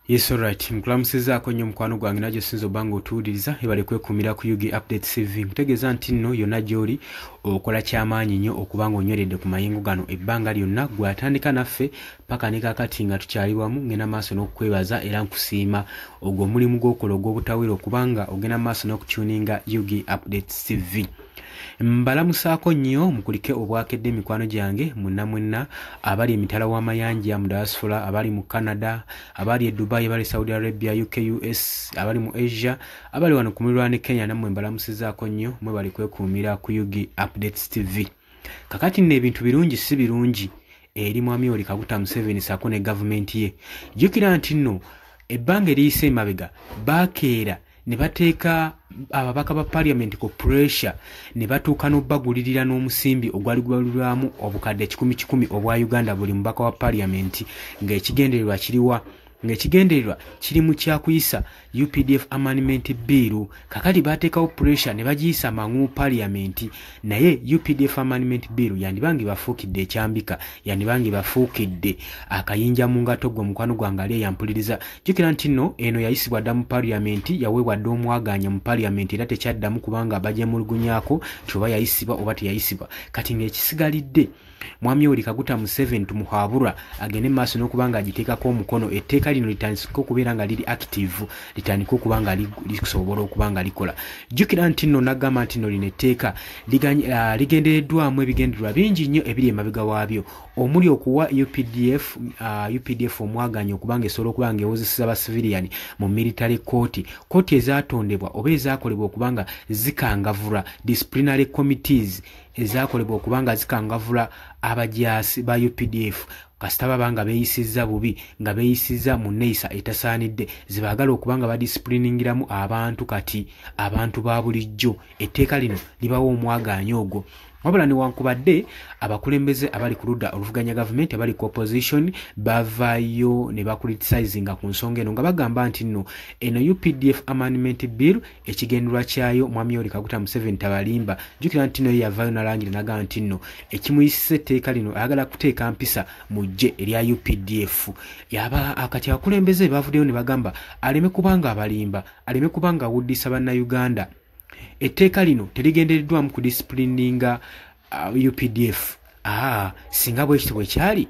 Yes, alright. Nkulamusizaako nnyo mukwano gwange najjo sinza obanga otuwuliriza ebale kwekumira ku Yugi Update TV. Nkutegeeza nti nno yonna gy'oli okola ky'amaanyi nnyo okuba ng'onyweredde ku mayingo gano ebbanga lyonna gwe atandika naffe paka ne kaakati nga tukyali wamu ngenda maaso n'okukwebaza era nkusiima ogwo omulimu gw'okola ogw'obutawera okubanga ogenda maaso n'okutuninga Yugi Update TV. Mbalamusaako nnyo mukulike obwakedde mikwano gyange mwenna abali emitala w'amayanja mu diaspora, abali mu Canada, abali e Dubai, abali Saudi Arabia, UK, US, abali mu Asia, abali wano ku muliraano Kenya, nammwe mbalamusizaako nnyo mwe bali kwekuumira ku Yugi Updates TV. Kakati nno ebintu birungi si birungi eri Mwami Yoweri Kaguta Museveni ssaako ne gavumenti ye. Jjukira nti nno ebbanga eriyise emabega baakeera ne bateeka ababaka ba parliament ko pressure ne batuuka n'obbagulirira n'omusimbi ogwali gwalulwamu obukadde 10,000 obwa Uganda buli mubaka wa parliament ng'ekigendererwa kiri mu kyakuyisa UPDF Amendment Bill. Kakati bateekawo pressure ne bagiyisa mangu parliament, naye UPDF Amendment Bill yandibangi bafuukidde ekyambika, yandibangi bafuukidde akayinja mu ngato gwe mukwano gwange ali yampuliriza. Jjukira nti nno eno yayisibwa dda mu parliament, yaweebwa dda omwaganya mu parliament era tekyaddamu kubanga bagyemulugunyaako nti oba yayisibwa oba teyayisibwa. Kati ng'ekisigalidde Mwami Yoweri Kaguta Museveni tumuhabura agende maaso n'okubanga agiteekako omukono etteeka lino litandika okubeera nga liri active, litandika okuba nga lisobola okuba nga likola. Jjukira nti nno n'agamba nti nno lino etteeka ligendereddwamu ebigendererwa bingi nnyo ebiri emabega waabyo, omuli okuwa UPDF omwaganya okubanga esobola okuba nga ewozeseza ba civilian mu military court, kooti ezatondebwa oba ezakolebwa okubanga zikangavula disciplinary committees ezakolebwa okubanga zikangavula abajaasi ba UPDF kasita baba nga beeyisizza bubi, nga beeyisizza mu nneeyisa etasaanidde, zibaagala okubanga badisipulingiramu abantu kati abantu ba bulijjo. Etteeka lino libawo omwagaanya ogwo. Wabula newankubadde abakulembeze abali ku ludda oluvuganya gavumenti abali ku opposition bavaayo ne bacriticinga ku nsonga eno nga bagamba nti nno eno UPDF Amendment Bill ekigendererwa kyayo Mwami Yoweri Kaguta Museveni tabalimba. Jjukira nti nno yavaayo n'alangira n'agamba nti nno ekimuyisisa etteeka lino ayagala kuteeka mpisa mu ggye erya UPDF. Kati abakulembeze bavuddeyo ne bagamba aleme kubanga abalimba, aleme kubanga awuddisa bannayuganda. Etteeka lino terigendereddwamu ku disciplininga UPDF. Singa bwekityo bwe kyali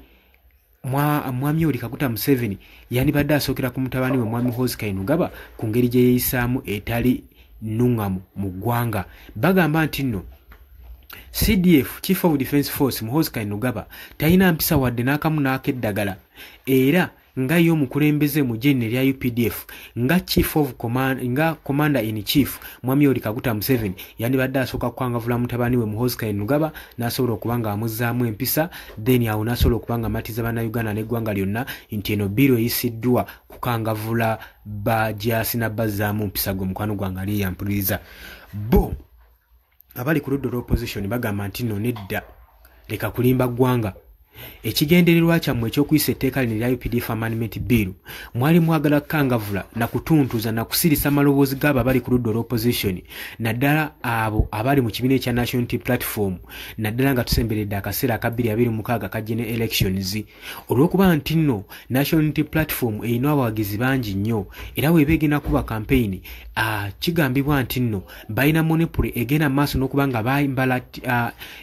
Mwami Yoweri Kaguta Museveni yandibadde asookera ku mutabani we Mwami Muhoozi Kainerugaba ku ngeri gye yeeyisaamu etali nnuŋŋamu mu ggwanga. Bagamba nti nno CDF, Chief of Defence Force, Muhoozi Kainerugaba talina mpisa wadde n'akamu n'akeddagala, era nga yo mukulembeze mu ggye lya UPDF nga Chief of Command, nga Commander in Chief Mwami Yoweri Kaguta Museveni yandibadde asooka kwangavula mutabani we Muhoozi Kainerugaba n'asobola okubanga amuzzaamu empisa, then awo n'asobola okubanga amatiza bannayuganda n'eggwanga lyonna nti eno biiro eyisiddwa kukangavula bajaasi n'abbazzaamu mpisa gwe mukwano gwange ali yampuliriza. Bo abali ku ludda olw'opposition bagamba nti nno nedda, leka kulimba ggwanga. Ekigendererwa kyammwe eky'okuyisa etteeka lino erya UPDF Amendment Bill mwali mwagala kukangavula na kutuntuza na kusirisa amaloboozi g'abo abali ku ludda olw'opposition, naddala abo abali mu kibiina ekya National Unity Platform, naddala nga tusemberedde akaseera aka 2026 ka general elections. Olw'okuba nti nno National Unity Platform erina abawagizi bangi nnyo era weeba egenda kuba campaign, kigambibwa nti nno balina monopoly egenda mu maaso n'okuba nga bambala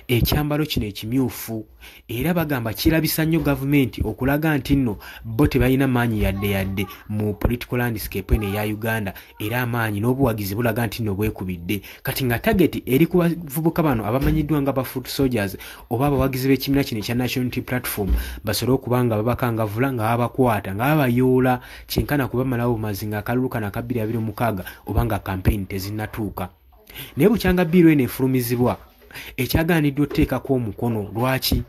ekyambalo kino ekimyufu, era bagamba kirabisa nnyo gavumenti okulaga nti nno bo tebalina maanyi yadde mu political landscape eno eya Uganda, era amaanyi n'obuwagizi bulaga nti nno bwekubidde. Kati nga target eri ku bavubuka bano abamanyiddwa nga ba foot soldiers oba abawagizi b'ekibiina kino ekya National Unity Platform basobole okuba nga babakangavula nga babakwata nga babayoola kyenkana kubamalawo bumazinga akalulu kano aka 2026 oba nga campaign tezinnatuuka. Naye bukyanga biiro eno efulumizibwa ekyagaaniddwa otteekako omukono. Lwaki?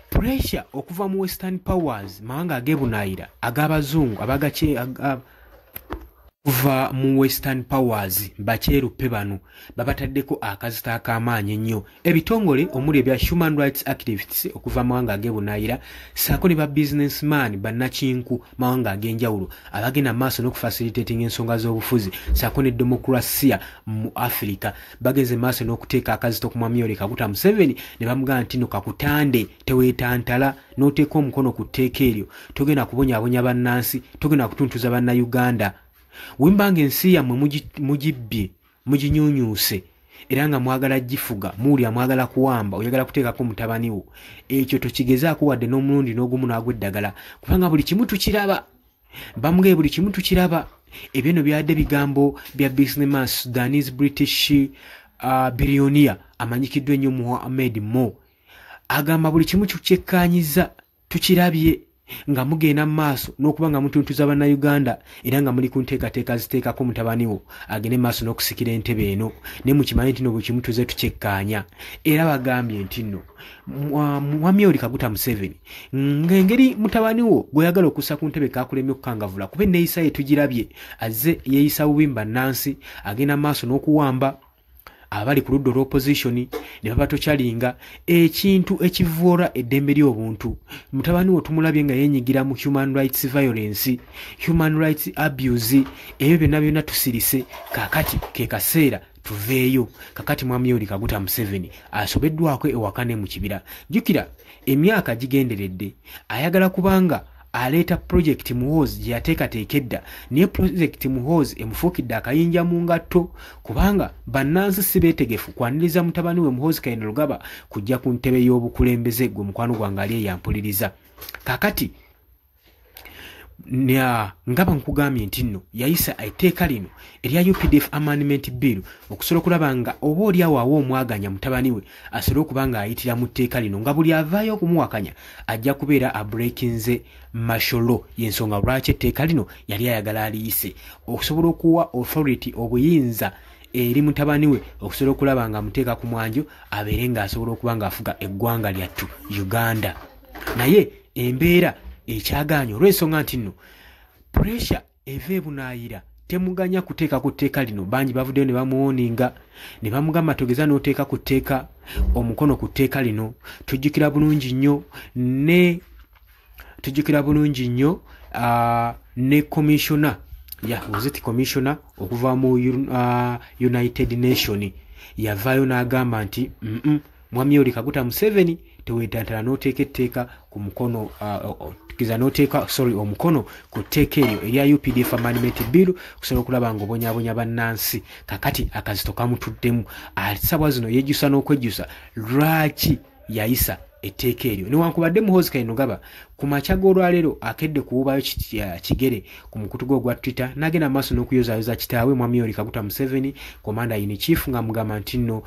Pressure okuva mu Western Powers, mawanga ag'ebunaayira ag'abazungu kuva mu Western Powers bacheruppe bano babataddeko akazita ak'amaanyi ennyo ebitongole omuli ebya human rights activists okuva mawanga ag'ebunaayira saako ne ba businessman bannakinku mawanga ag'enjawulo abagenda maaso n'okufacilitating ensonga z'obufuzi saako ne demokrasiya mu Africa bagenze maaso n'okuteeka akazita ku Mwami Yoweri Kaguta Museveni ne bamugamba nti no kakutande teweetantala n'oteeka omukono ku tteeka eryo togenda kubonyaabonya bannansi togenda kutuntuza bannayuganda Wimbanga ensi yammwe mugibbye muginyunyuuse era nga mwagala gifuga muulya mwagala kuwamba oyagala kuteekako mutabani wo ekyo tokigezaako wadde n'omulundi n'ogumu n'agw'eddagala kubanga buli kimu tukiraba bamugee buli kimu tukiraba ebyo no byadde bigambo bya businessman Sudanese British billionaire amanyikiddwa ennyo Mohamed Mo agamba buli kimu kyekkaanyiza tukirabye nga mugenda maaso n'okubanga mutuntuza bannayuganda era nga muli ku nteekateeka ziteekako mutabani wo agende maaso n'okusikira entebe eno ne mukimanyi nti no buli kimu tuze tukyekkaanya era bagambye nti nno Mwami Yoweri Kaguta Museveni ng'engeri mutabani wo gweyagala okussa ku ntebe kakulemye okukangavula kuba enneeyisa ye tugirabye azze yeeyisa bubi bannansi agenda maaso n'okuwamba abali ku ludda olw'opposition ne babatokyalinga ekintu ekivuura eddembe ly'obuntu mutabani wo tumulabye nga yeenyigira mu human rights violence human rights abuse ebyo byonna tusirise kakati ke kaseera tuveeyo kakati Mwami Yoweri Kaguta Museveni asobeddwako ewakane mu kibira jjukira emyaka gigenderedde ayagala kubanga aleeta project Muhoozi gye yateekateekedda naye project Muhoozi emufuukidde akayinja mu ngatto kubanga bannansi si beetegefu kwaniriza mutabani we Muhoozi Kainerugaba kujja ku ntebe y'obukulembeze gwe mukwano gwange ali eyampuliriza kakati ngaba nkugambye nti nno yayisa etteeka lino erya UPDF amendment bill okusobola okulaba nga oba oli awo omwaganya mutabani we asobole okuba nga ayitira mu tteeka lino nga buli avaayo okumuwakanya ajja kubeera abreakinze masholo y'ensonga lwaki etteeka lino yali ayagala aliyise okusobola okuwa authority obuyinza eri mutabani we okusobola okulaba nga amuteeka ku mwanjo abeere ng'asobola okuba ng'afuga eggwanga lyattu Uganda naye embeera ekyaganya olw'ensonga nti nno pressure eva ebunaayira temuganya kuteeka ku tteeka lino bangi bavuddeyo ne bamuwoninga ne bamugamba togeza n'oteeka ku tteeka omukono ku tteeka lino tujjukira bulungi nnyo ne commissioner commissioner okuva mu United Nation yavaayo n'agamba nti Mwami Yoweri Kaguta Museveni teweetantala n'oteeka etteeka ku mukono omukono ku tteeka eryo erya UPDF amendment bill okusobola okulaba nga obonyaabonya bannansi kakati akazito kamutuddemu alisabwa zino yejjusa n'okwejjusa lwaki yayisa etteeka eryo newankubadde Muhoozi Kainerugaba ku makya g'olwaleero akedde kuwubayo kigere ku mukutu gwe ogwa Twitter n'agenda maaso n'okuyozaayoza kitaawe Mwami Yoweri Kaguta Museveni commander in chief nga mugamba nti nno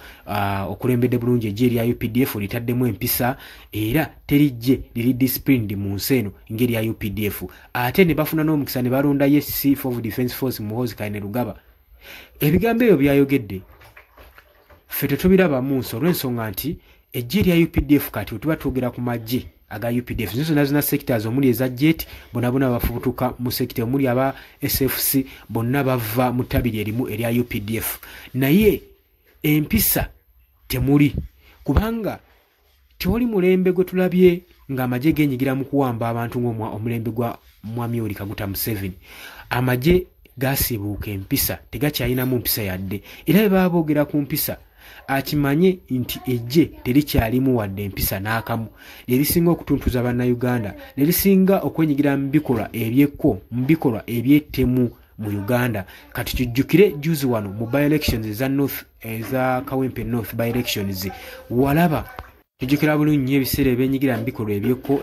okulembedde bulungi eggye erya UPDF litaddemu empisa era terijje liri disciplined mu nsi eno ngeri ya UPDF ate ne bafuna n'omukisa ne balonda Chief of Defence Force Muhoozi Kainerugaba ebigambo ebyo byayogedde ffe tetubiraba mu nsi olw'ensonga nti eggye lya UPDF kati tuba twogera ku magye aga UPDF zonna sectors omuli eza jet bonna bafubutuka mu sector omuli aba SFC bonna bava mu tabiri erimu erya UPDF naye empisa temuli kubanga tewali mulembe gwe tulabye nga amagye genyigira mu kuwamba abantu ng'omulembe gwa Mwami Yoweri Kaguta Museveni amagye gasibuuka empisa tegakyalinamu mpisa yadde era bwe baba boogera ku mpisa akimanye nti eggye terikyalimu wadde empisa n'akamu lyerisinga okutuntuza bannayuganda lyerisinga okwenyigira mu bikolwa ebyettemu mu Uganda kati tujjukire juzi wano mu by-elections eza Kawempe North by-elections walaba tujjukira bulungi ebiseera ebyenyigira mu bikolwa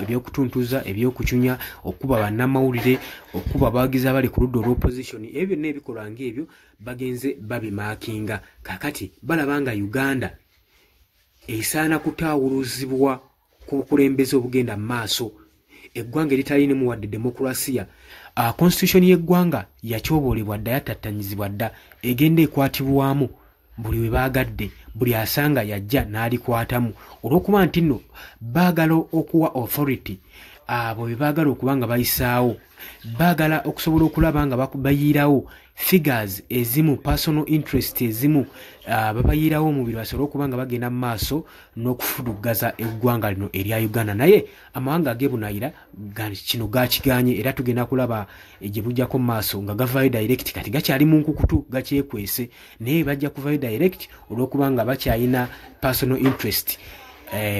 ebyokutuntuza ebyokucunya okuba bannamawulire okuba abawagizi abali ku ludda olw'opposition ebyo byonna ebikolwa ng'ebyo bagenze babimaakinga kakati balaba nga Uganda esaana kutaawuluzibwa ku bukulembeze obugenda mu maaso eggwanga eritalinamu wadde demokrasiya constitution y'eggwanga yakyoboolebwa dda yatattanyizibwa dda egenda ekwatibwamu buli we baagadde buli asanga yajja n'alikwatamu olw'okuba nti nno baagala okuwa authority abo bebagala okubanga bayisaawo bagala okusobola okulaba nga bayiirawo figures ezimu personal interest ezimu babayiirawo omubiri basobole okubanga bagenda mu maaso n'okufulugaza eggwanga lino erya Uganda naye amawanga ag'ebunayira kino gakiganye era tugenda kulaba gye bujjako mu maaso nga gavayo direct kati gakyali mu nkukutu gakyekwese naye bajja kuvayo direct olw'okubanga bakyayina personal interest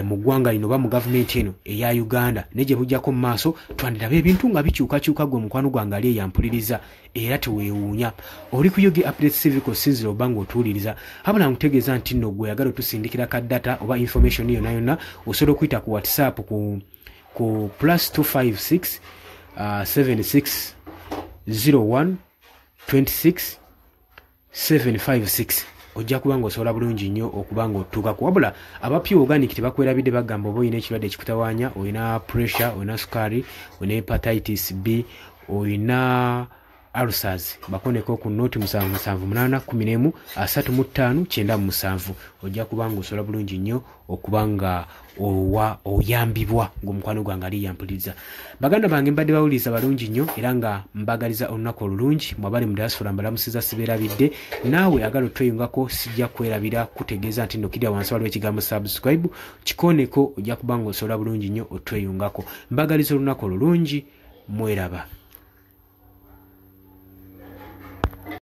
mu ggwanga lino ba mu gavumenti eno eya Uganda ne gye bujjako mu maaso twandirabe ebintu nga bikyukakyuka gwe mukwano gwange ali eyampuliriza era teweewuunya oli ku Yugi Updates TV kosinzira oba ng'otuwuliriza habula nkutegeeza nti nno gwe yagala otusindikira ka data oba information yonna yonna osobola okuyita ku WhatsApp ku +256 76 01 26 756 ojja kubanga osobola bulungi nnyo okubanga otuukako wabula abapya organic tebakwerabidde bagamba oba olina ekirwadde ekikutawaanya olina pressure olina sukaari olina hepatitis B olina ulcers bakoneko ku noti 77813597 ojja kubanga osobola bulungi nnyo okubanga oyambibwa ng'omukwano gwange ali yampuliriza baganda bange mbadde bawuliriza balungi nnyo era nga mbagaliza olunaku olulungi mwabali mu diaspora mbalamusiza sibeerabidde naawe agala otweyungako sijja kwerabira kutegeeza nti nno kirya wansi waliwo ekigambo subscribe kikoneko ojja kubanga osobola bulungi nnyo otweyungako mbagaliza olunaku olulungi mweraba